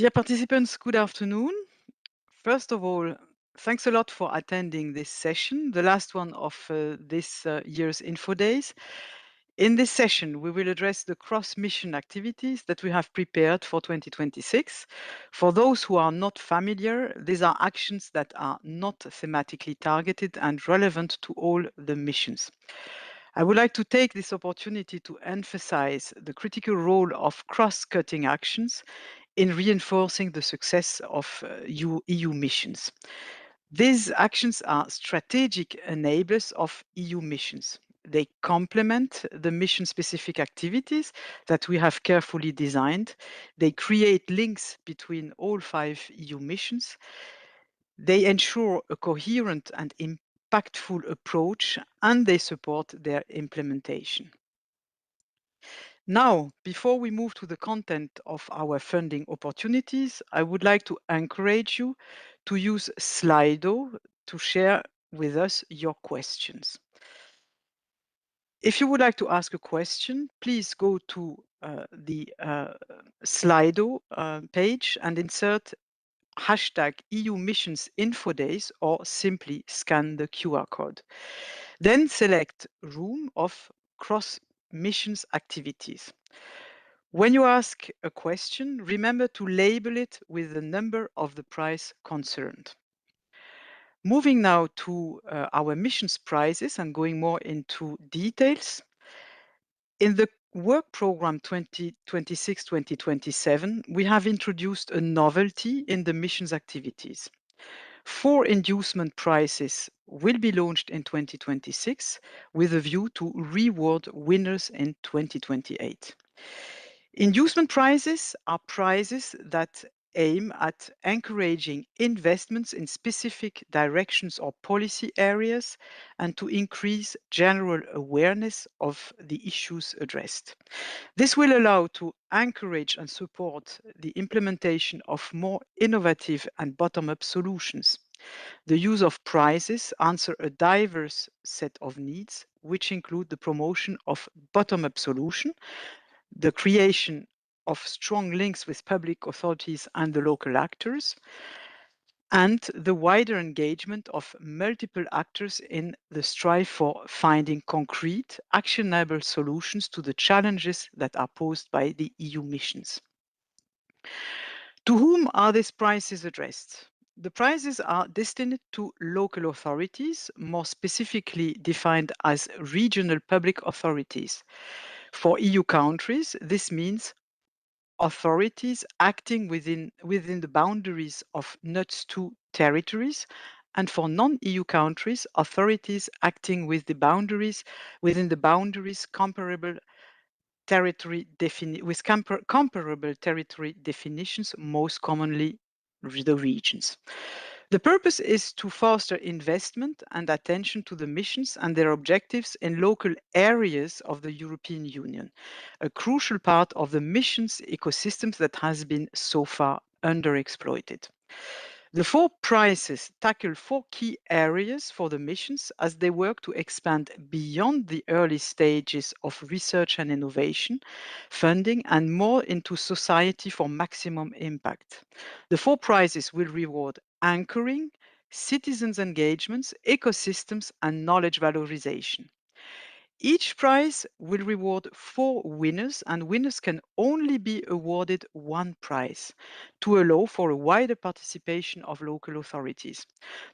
Dear participants, good afternoon. First of all, thanks a lot for attending this session, the last one of this year's Info Days. In this session, we will address the cross-mission activities that we have prepared for 2026. For those who are not familiar, these are actions that are not thematically targeted and relevant to all the missions. I would like to take this opportunity to emphasize the critical role of cross-cutting actions in reinforcing the success of EU missions. These actions are strategic enablers of EU missions. They complement the mission specific activities that we have carefully designed. They create links between all 5 EU missions. They ensure a coherent and impactful approach, and they support their implementation. Now, before we move to the content of our funding opportunities, I would like to encourage you to use Slido to share with us your questions. If you would like to ask a question, please go to the Slido page and insert hashtag EU Missions Info Days or simply scan the QR code. Then select Room of Cross Missions Activities. When you ask a question, remember to label it with the number of the prize concerned. Moving now to our missions prizes and going more into details. In the work program 2026-2027, we have introduced a novelty in the missions activities. 4 inducement prizes will be launched in 2026 with a view to reward winners in 2028. Inducement prizes are prizes that aim at encouraging investments in specific directions or policy areas and to increase general awareness of the issues addressed. This will allow to encourage and support the implementation of more innovative and bottom-up solutions. The use of prizes answer a diverse set of needs, which include the promotion of bottom-up solution, the creation of strong links with public authorities and the local actors, and the wider engagement of multiple actors in the strive for finding concrete, actionable solutions to the challenges that are posed by the EU missions. To whom are these prizes addressed? The prizes are destined to local authorities, more specifically defined as regional public authorities. For EU countries, this means authorities acting within the boundaries of NUTS 2 territories, and for non-EU countries, authorities acting within the boundaries comparable comparable territory definitions, most commonly the regions. The purpose is to foster investment and attention to the missions and their objectives in local areas of the European Union, a crucial part of the missions ecosystems that has been so far underexploited. The 4 prizes tackle 4 key areas for the missions as they work to expand beyond the early stages of research and innovation, funding, and more into society for maximum impact. The 4 prizes will reward anchoring, citizens' engagements, ecosystems, and knowledge valorization. Each prize will reward 4 winners, and winners can only be awarded 1 prize to allow for a wider participation of local authorities.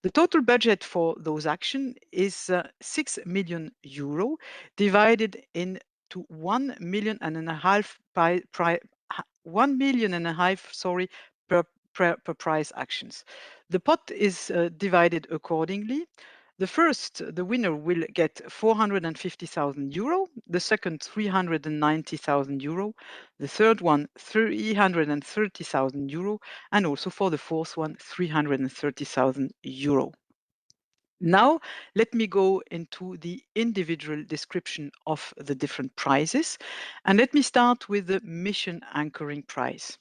The total budget for those actions is 6 million euro, divided into 1 million and a half, per prize actions. The pot is divided accordingly. The winner will get 450,000 euro, the second 390,000 euro, the third one 330,000 euro, and also for the fourth one 330,000 euro. Now, let me go into the individual description of the different prizes, and let me start with the Mission Anchoring Prize.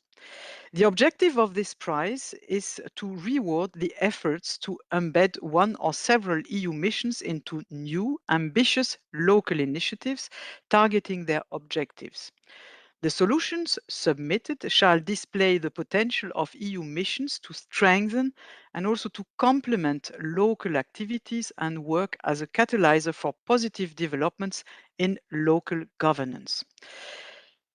The objective of this prize is to reward the efforts to embed one or several EU missions into new, ambitious local initiatives targeting their objectives. The solutions submitted shall display the potential of EU missions to strengthen and also to complement local activities and work as a catalyzer for positive developments in local governance.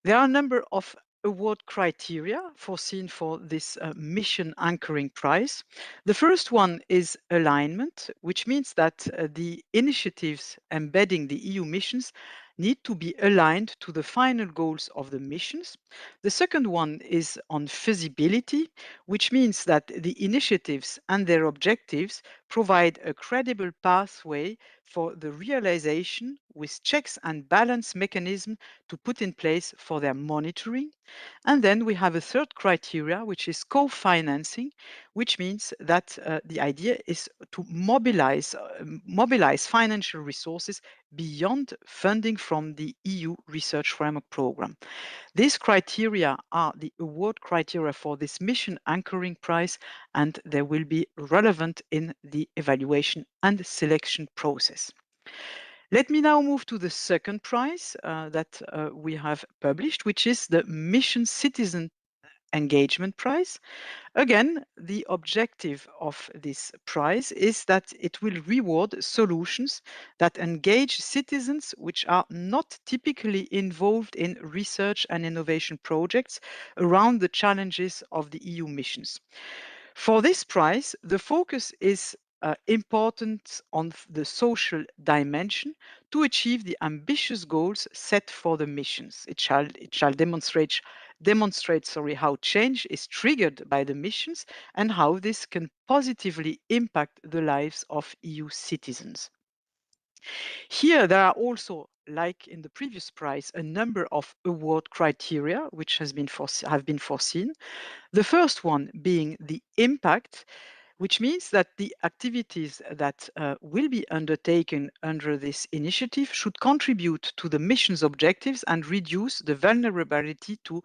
There are a number of award criteria foreseen for this mission anchoring prize. The first one is alignment, which means that the initiatives embedding the EU missions need to be aligned to the final goals of the missions. The second one is on feasibility, which means that the initiatives and their objectives provide a credible pathway for the realization with checks and balance mechanism to put in place for their monitoring. And then we have a third criteria, which is co-financing, which means that the idea is to mobilize financial resources beyond funding from the EU Research Framework Programme. These criteria are the award criteria for this mission anchoring prize, and they will be relevant in the evaluation and selection process. Let me now move to the second prize that we have published, which is the Mission Citizen Engagement Prize. Again, the objective of this prize is that it will reward solutions that engage citizens which are not typically involved in research and innovation projects around the challenges of the EU missions. For this prize, the focus is important on the social dimension to achieve the ambitious goals set for the missions. It shall demonstrate how change is triggered by the missions and how this can positively impact the lives of EU citizens. Here, there are also, like in the previous prize, a number of award criteria which have been foreseen. The first one being the impact, which means that the activities that will be undertaken under this initiative should contribute to the mission's objectives and reduce the vulnerability to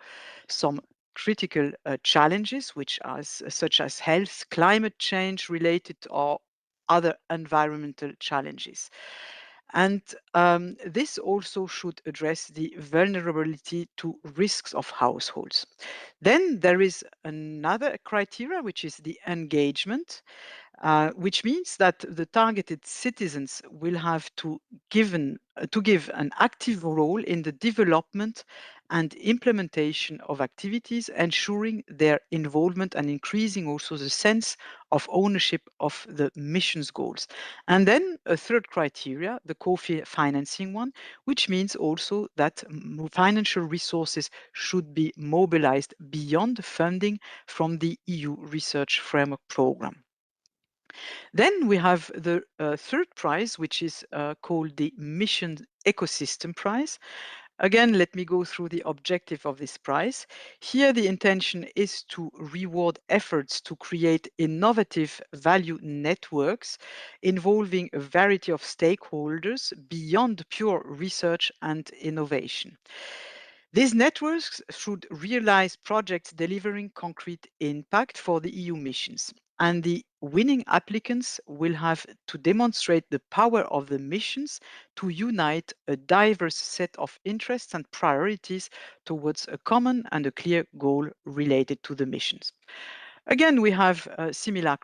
some critical challenges, such as health, climate change related, or other environmental challenges. And this also should address the vulnerability to risks of households. Then there is another criteria, which is the engagement, which means that the targeted citizens will have to give an active role in the development and implementation of activities, ensuring their involvement and increasing also the sense of ownership of the mission's goals. And then a third criteria, the co-financing one, which means also that financial resources should be mobilized beyond funding from the EU Research Framework Programme. Then we have the third prize, which is called the Mission Ecosystem Prize. Again, let me go through the objective of this prize. Here, the intention is to reward efforts to create innovative value networks involving a variety of stakeholders beyond pure research and innovation. These networks should realize projects delivering concrete impact for the EU missions. And the winning applicants will have to demonstrate the power of the missions to unite a diverse set of interests and priorities towards a common and a clear goal related to the missions. Again, we have similar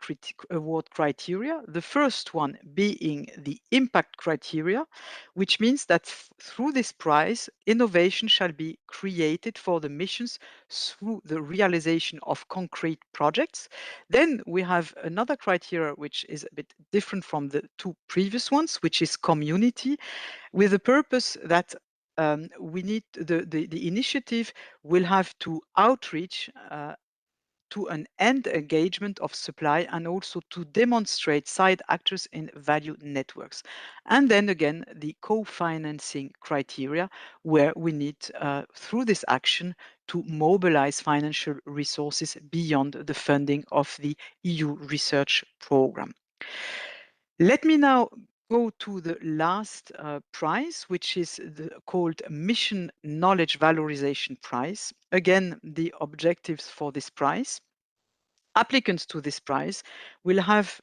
award criteria. The first one being the impact criteria, which means that through this prize, innovation shall be created for the missions through the realization of concrete projects. Then we have another criteria, which is a bit different from the two previous ones, which is community, with the purpose that we need the initiative will have to outreach to an end engagement of supply and also to demonstrate side actors in value networks. And then again, the co-financing criteria, where we need, through this action, to mobilize financial resources beyond the funding of the EU research program. Let me now go to the last prize, which is called Mission Knowledge Valorization Prize. Again, the objectives for this prize. Applicants to this prize will have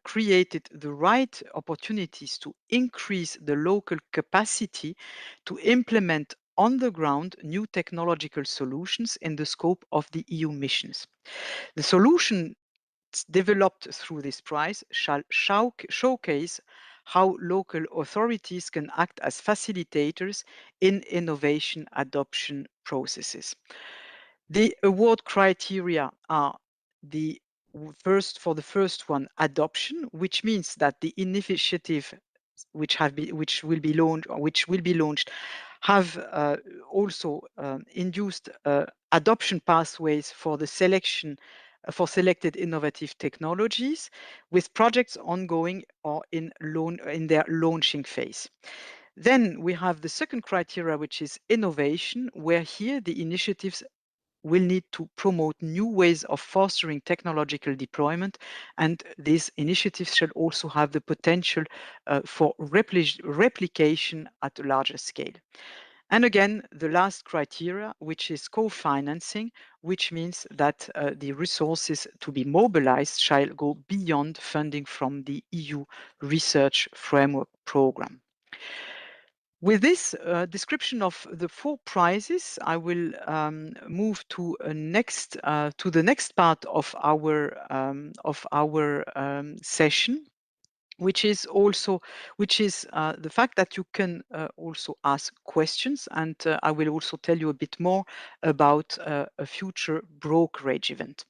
created the right opportunities to increase the local capacity to implement on the ground new technological solutions in the scope of the EU missions. The solutions developed through this prize shall showcase how local authorities can act as facilitators in innovation adoption processes. The award criteria are the for the first one, adoption, which means that the initiative which will be launched have also induced adoption pathways for the selection for selected innovative technologies, with projects ongoing or in their launching phase. Then we have the second criteria, which is innovation, where here the initiatives will need to promote new ways of fostering technological deployment, and these initiatives shall also have the potential for replication at a larger scale. And again, the last criteria, which is co-financing, which means that the resources to be mobilized shall go beyond funding from the EU Research Framework Programme. With this description of the 4 prizes, I will move to the next part of our session, which is the fact that you can also ask questions, and I will also tell you a bit more about a future brokerage event.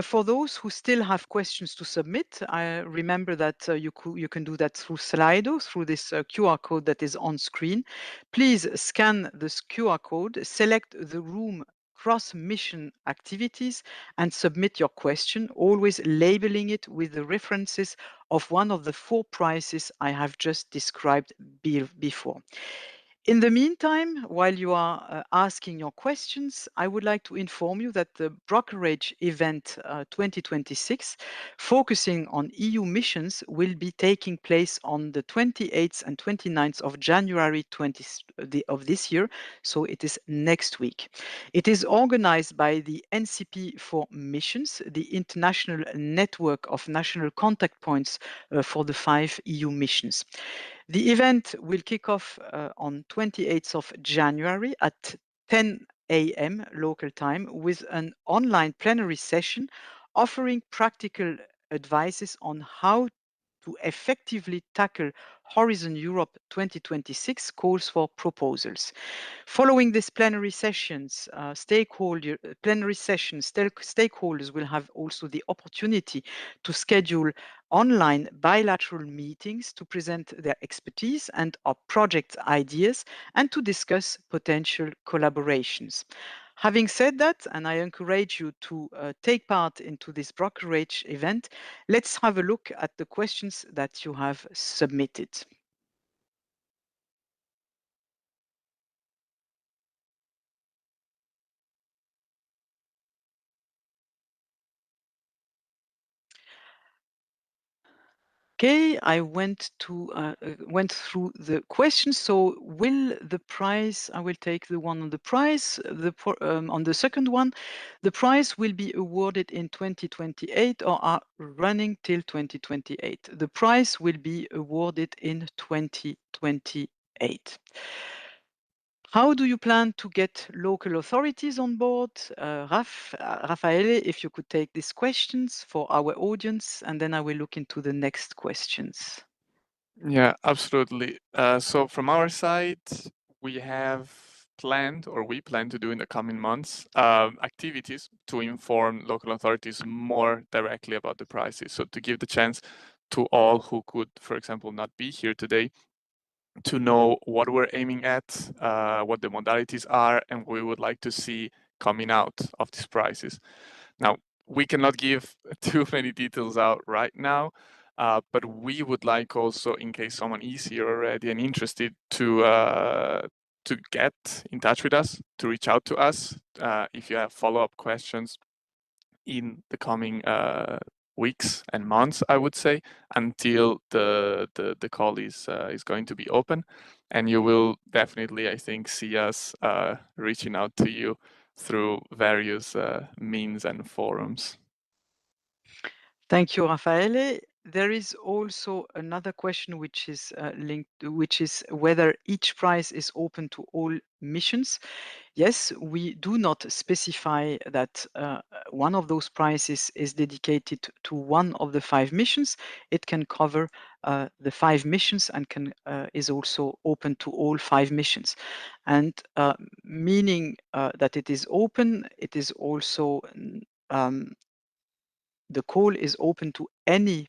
For those who still have questions to submit, I remember that you can do that through Slido, through this QR code that is on screen. Please scan this QR code, select the room cross-mission activities, and submit your question, always labeling it with the references of one of the 4 prizes I have just described before. In the meantime, while you are asking your questions, I would like to inform you that the Brokerage event 2026, focusing on EU missions, will be taking place on the 28th and 29th of January of this year, so it is next week. It is organized by the NCP for Missions, the international network of national contact points for the 5 EU missions. The event will kick off on 28th of January at 10 a.m. local time with an online plenary session offering practical advices on how to effectively tackle Horizon Europe 2026 calls for proposals. Following this plenary sessions, stakeholders will have also the opportunity to schedule online bilateral meetings to present their expertise and our project ideas and to discuss potential collaborations. Having said that, and I encourage you to take part into this brokerage event, let's have a look at the questions that you have submitted. Okay, I went through the questions. So I will take the one on the prize. On the second one, the prize will be awarded in 2028 or are running till 2028. The prize will be awarded in 2028. How do you plan to get local authorities on board? Raffaele, if you could take these questions for our audience, and then I will look into the next questions. Yeah, absolutely. So from our side, we have planned, or we plan to do in the coming months, activities to inform local authorities more directly about the prices. So to give the chance to all who could, for example, not be here today, to know what we're aiming at, what the modalities are, and what we would like to see coming out of these prices. Now, we cannot give too many details out right now, but we would like also, in case someone is here already and interested, to get in touch with us, to reach out to us if you have follow-up questions in the coming weeks and months, I would say, until the call is going to be open, and you will definitely, I think, see us reaching out to you through various means and forums. Thank you, Raffaele. there is also another question which is linked, which is whether each prize is open to all missions. Yes, we do not specify that one of those prizes is dedicated to one of the 5 missions. It can cover the 5 missions and can is also open to all 5 missions. And meaning that it is open, it is also the call is open to any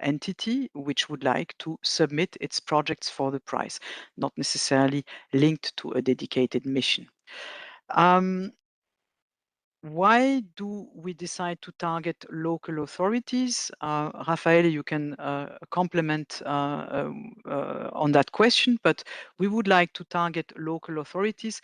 entity which would like to submit its projects for the prize, not necessarily linked to a dedicated mission. Why do we decide to target local authorities? Raffaele, you can complement on that question, but we would like to target local authorities,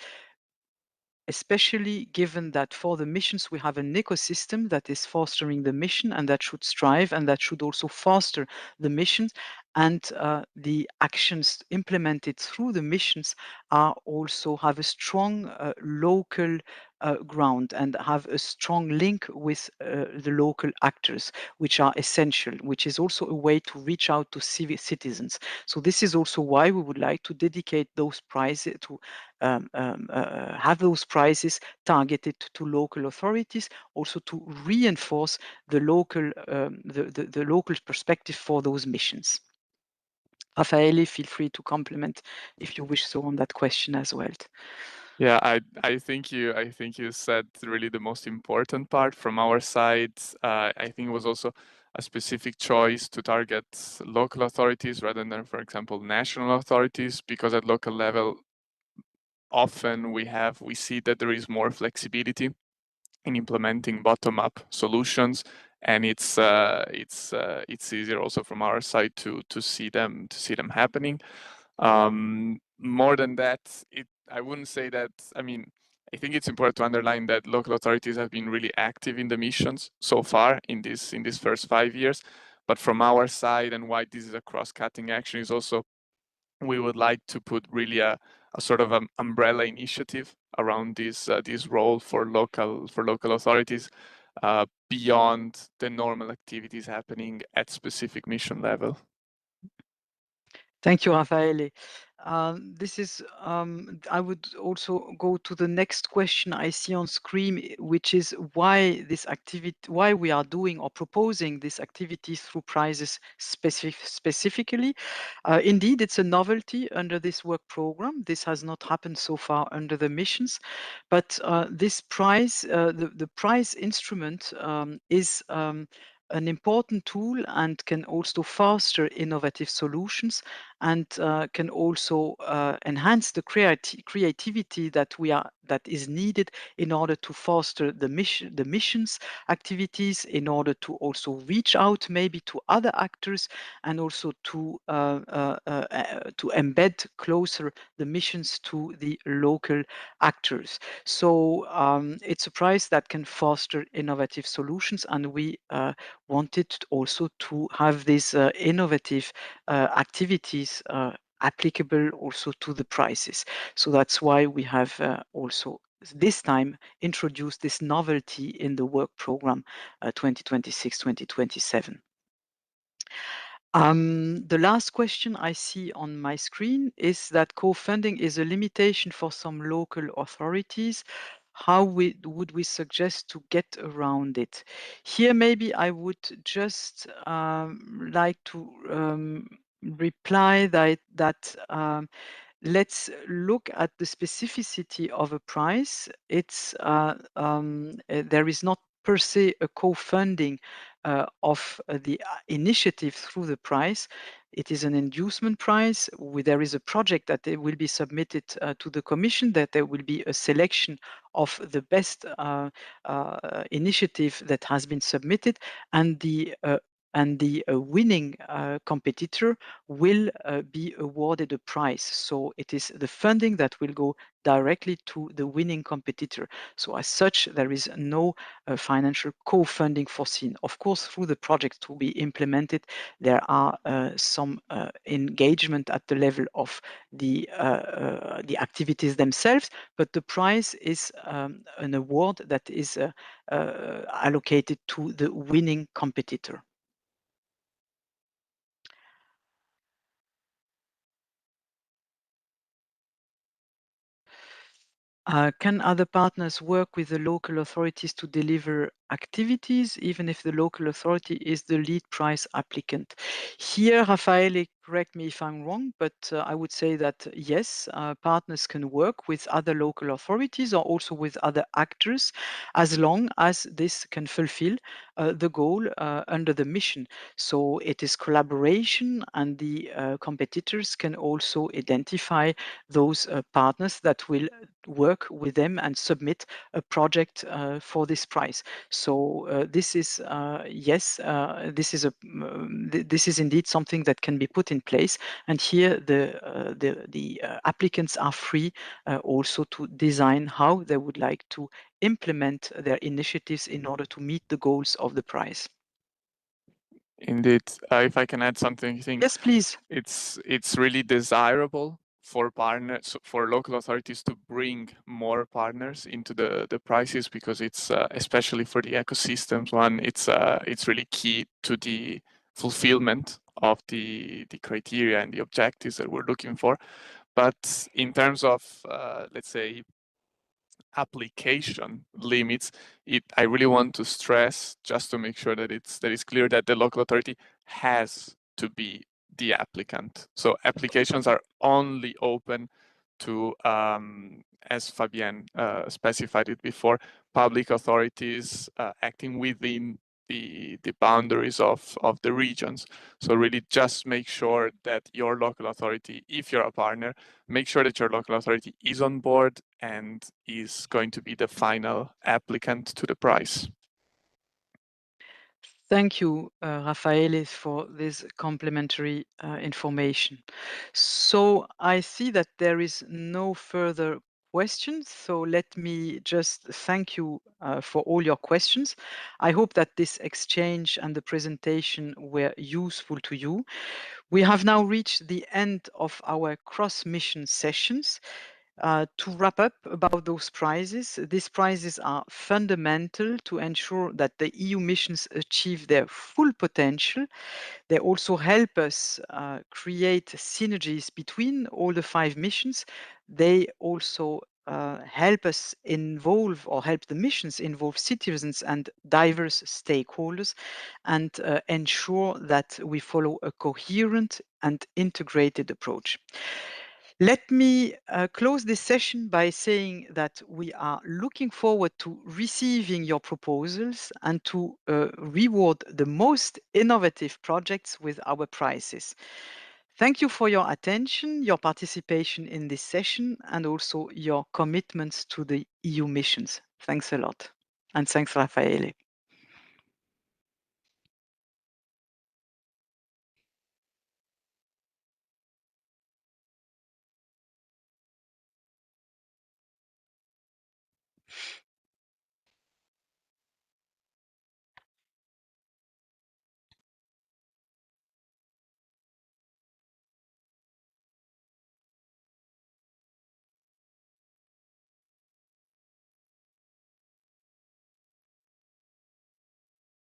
especially given that for the missions we have an ecosystem that is fostering the mission and that should strive and that should also foster the missions, and the actions implemented through the missions are also have a strong local ground and have a strong link with the local actors, which are essential, which is also a way to reach out to citizens. So this is also why we would like to dedicate those prizes to have those prizes targeted to local authorities, also to reinforce the local the local perspective for those missions. Raffaele, feel free to complement if you wish so on that question as well. Yeah, I think you said really the most important part from our side. I think it was also a specific choice to target local authorities rather than, for example, national authorities, because at local level, often we see that there is more flexibility in implementing bottom-up solutions, and it's easier also from our side to see them happening. More than that, I wouldn't say that. I mean, I think it's important to underline that local authorities have been really active in the missions so far in this first 5 years. But from our side, and why this is a cross-cutting action, is also we would like to put really a sort of an umbrella initiative around this role for local authorities beyond the normal activities happening at specific mission level. Thank you, Raffaele. This is, I would also go to the next question I see on screen, which is why we are doing or proposing this activity through prizes specifically. Indeed, it's a novelty under this work program. This has not happened so far under the missions, but this prize, the prize instrument is an important tool and can also foster innovative solutions and can also enhance the creativity that is needed in order to foster the missions activities, in order to also reach out maybe to other actors and also to embed closer the missions to the local actors. So it's a prize that can foster innovative solutions, and we wanted also to have these innovative activities applicable also to the prices. So that's why we have also this time introduced this novelty in the work program 2026-2027. The last question I see on my screen is that co-funding is a limitation for some local authorities. How would we suggest to get around it? Here, maybe I would just like to reply that let's look at the specificity of a prize. There is not per se a co-funding of the initiative through the prize. It is an inducement prize. There is a project that will be submitted to the Commission, that there will be a selection of the best initiative that has been submitted, and the winning competitor will be awarded a prize. So it is the funding that will go directly to the winning competitor. So as such, there is no financial co-funding foreseen. Of course, through the project to be implemented, there are some engagement at the level of the activities themselves, but the prize is an award that is allocated to the winning competitor. Can other partners work with the local authorities to deliver activities, even if the local authority is the lead price applicant? Here, Raffaele, correct me if I'm wrong, but I would say that yes, partners can work with other local authorities or also with other actors, as long as this can fulfill the goal under the mission. So it is collaboration, and the competitors can also identify those partners that will work with them and submit a project for this prize. So this is yes, this is indeed something that can be put in place. And here the applicants are free also to design how they would like to implement their initiatives in order to meet the goals of the prize. Indeed, if I can add something, I think Yes, please. it's really desirable for partners, for local authorities to bring more partners into the prices, because it's especially for the ecosystems one, it's really key to the fulfillment of the criteria and the objectives that we're looking for. But in terms of let's say application limits, I really want to stress, just to make sure that it's clear, that the local authority has to be the applicant. So applications are only open to, as Fabienne specified it before, public authorities acting within the boundaries of the regions. So really just make sure that your local authority, if you're a partner, make sure that your local authority is on board and is going to be the final applicant to the prize. Thank you, Raffaele, for this complimentary information. So I see that there is no further questions. So let me just thank you for all your questions. I hope that this exchange and the presentation were useful to you. We have now reached the end of our cross-mission sessions. To wrap up about those prizes, these prizes are fundamental to ensure that the EU missions achieve their full potential. They also help us create synergies between all the 5 missions. They also help us involve, or help the missions involve, citizens and diverse stakeholders, and ensure that we follow a coherent and integrated approach. Let me close this session by saying that we are looking forward to receiving your proposals and to reward the most innovative projects with our prizes. Thank you for your attention, your participation in this session, and also your commitments to the EU missions. Thanks a lot. And thanks, Raffaele.